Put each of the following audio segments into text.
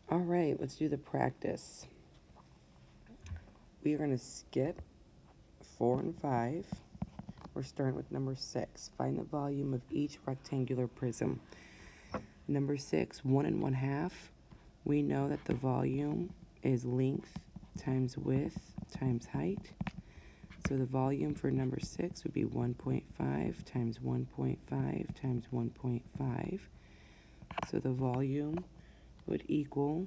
All right, let's do the practice. We are going to skip 4 and 5. We're starting with number 6. Find the volume of each rectangular prism. Number 6, 1 and 1/2. We know that the volume is length times width times height. So the volume for number 6 would be 1.5 times 1.5 times 1.5. So the volume would equal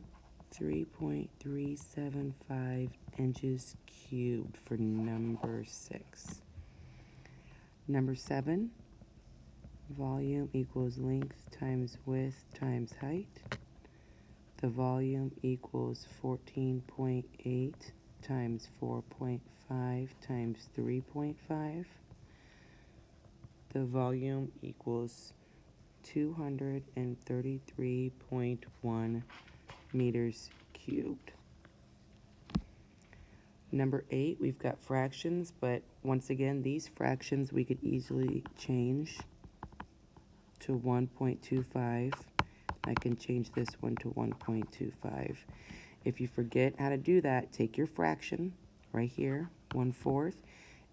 3.375 inches cubed for number 6. Number 7, volume equals length times width times height. The volume equals 14.8 times 4.5 times 3.5. The volume equals 233.1 meters cubed. Number 8, we've got fractions, but once again, these fractions we could easily change to 1.25. I can change this one to 1.25. If you forget how to do that, take your fraction right here, 1/4,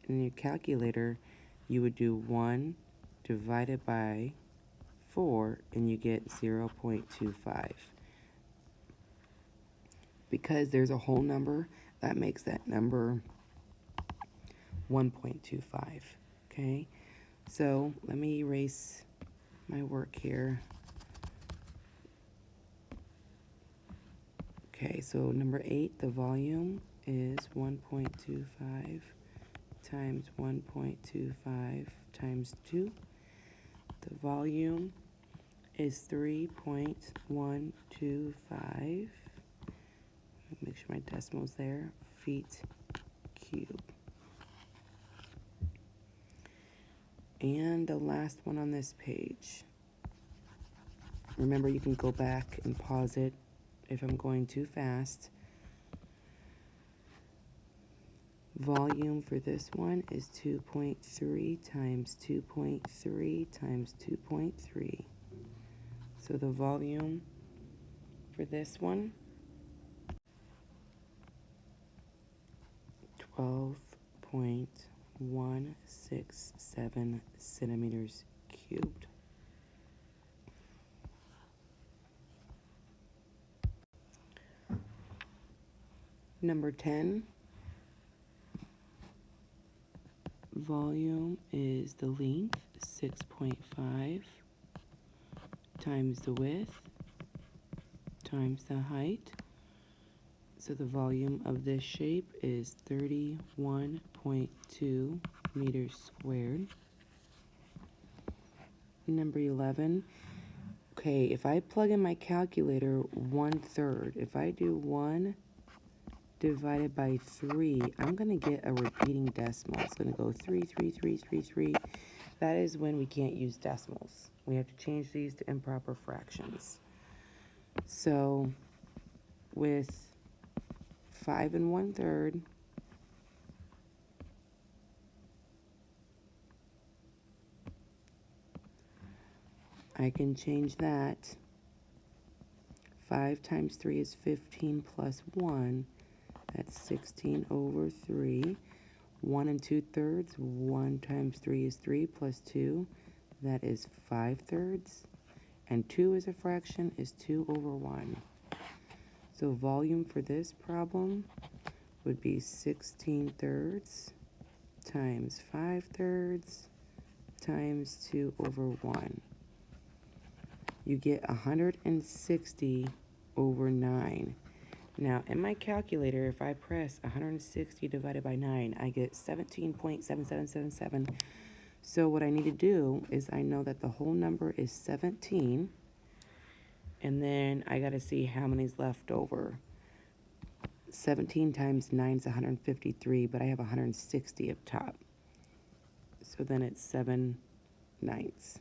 and in your calculator, you would do 1 divided by 4, and you get 0.25. Because there's a whole number, that makes that number 1.25, okay? So let me erase my work here. Okay, so number 8, the volume is 1.25 times 1.25 times 2. The volume is 3.125. Make sure my decimal's there. Feet cubed. And the last one on this page. Remember, you can go back and pause it if I'm going too fast. Volume for this one is 2.3 times 2.3 times 2.3. So the volume for this one, 12.167 centimeters cubed. Number 10, volume is the length, 6.5, times the width, times the height. So the volume of this shape is 31.2 meters squared. Number 11, okay, if I plug in my calculator 1/3, if I do 1 divided by 3, I'm going to get a repeating decimal. It's going to go 3, 3, 3, 3, 3. That is when we can't use decimals. We have to change these to improper fractions. So with 5 and 1/3, I can change that. 5 times 3 is 15 plus 1. That's 16 over 3. 1 and 2/3. 1 times 3 is 3 plus 2. That is 5/3. And 2 as a fraction is 2 over 1. So volume for this problem would be 16/3 times 5/3 times 2 over 1. You get 160 over 9. Now, in my calculator, if I press 160 divided by 9, I get 17.7777. So what I need to do is I know that the whole number is 17, and then I got to see how many's left over. 17 times 9 is 153, but I have 160 up top. So then it's 7/9.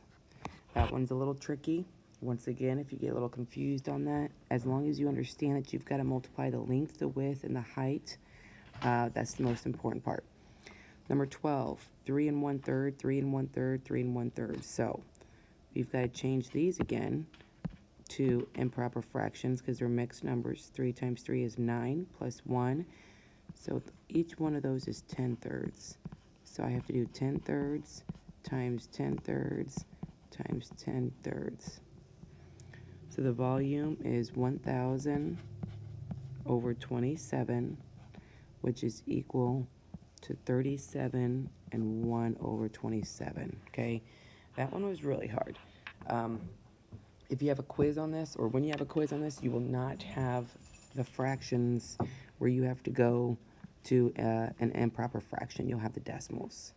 That one's a little tricky. Once again, if you get a little confused on that, as long as you understand that you've got to multiply the length, the width, and the height, that's the most important part. Number 12, 3 and 1/3, 3 and 1/3, 3 and 1/3. So we've got to change these again to improper fractions because they're mixed numbers. 3 times 3 is 9 plus 1. So each one of those is 10 thirds. So I have to do 10 thirds times 10 thirds times 10 thirds. So the volume is 1,000 over 27, which is equal to 37 and 1 over 27, okay? That one was really hard. If you have a quiz on this, or when you have a quiz on this, you will not have the fractions where you have to go to an improper fraction. You'll have the decimals,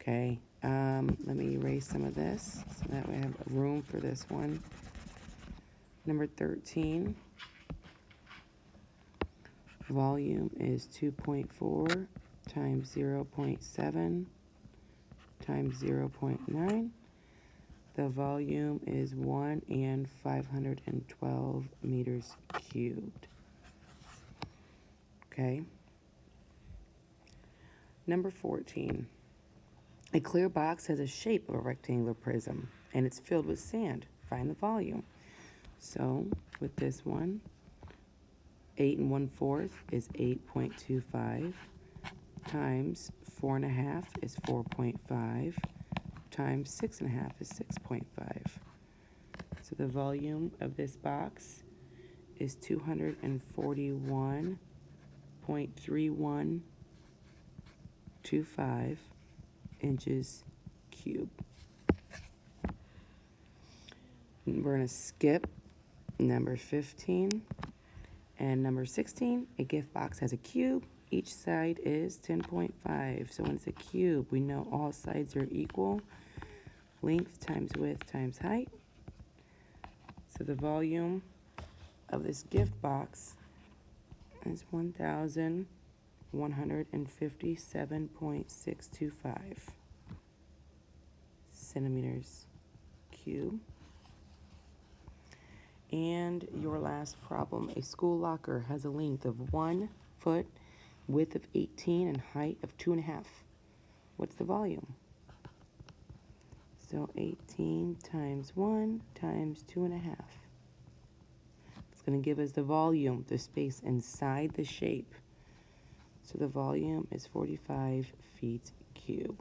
okay? Let me erase some of this so that way I have room for this one. Number 13, volume is 2.4 times 0.7 times 0.9. The volume is 1 and 512 meters cubed. Okay. Number 14. A clear box has a shape of a rectangular prism and it's filled with sand. Find the volume. So with this one, 8 1/4 is 8.25 times 4 1/2 is 4.5 times 6 1/2 is 6.5. So the volume of this box is 241.3125 inches cubed. We're going to skip number 15 and number 16. A gift box has a cube. Each side is 10.5. So when it's a cube, we know all sides are equal. Length times width times height. So the volume of this gift box is 1,157.625 centimeters cubed. And your last problem, a school locker has a length of 1 foot, width of 18, and height of 2.5. What's the volume? So 18 times 1 times 2.5. It's going to give us the volume, the space inside the shape. So the volume is 45 feet cubed.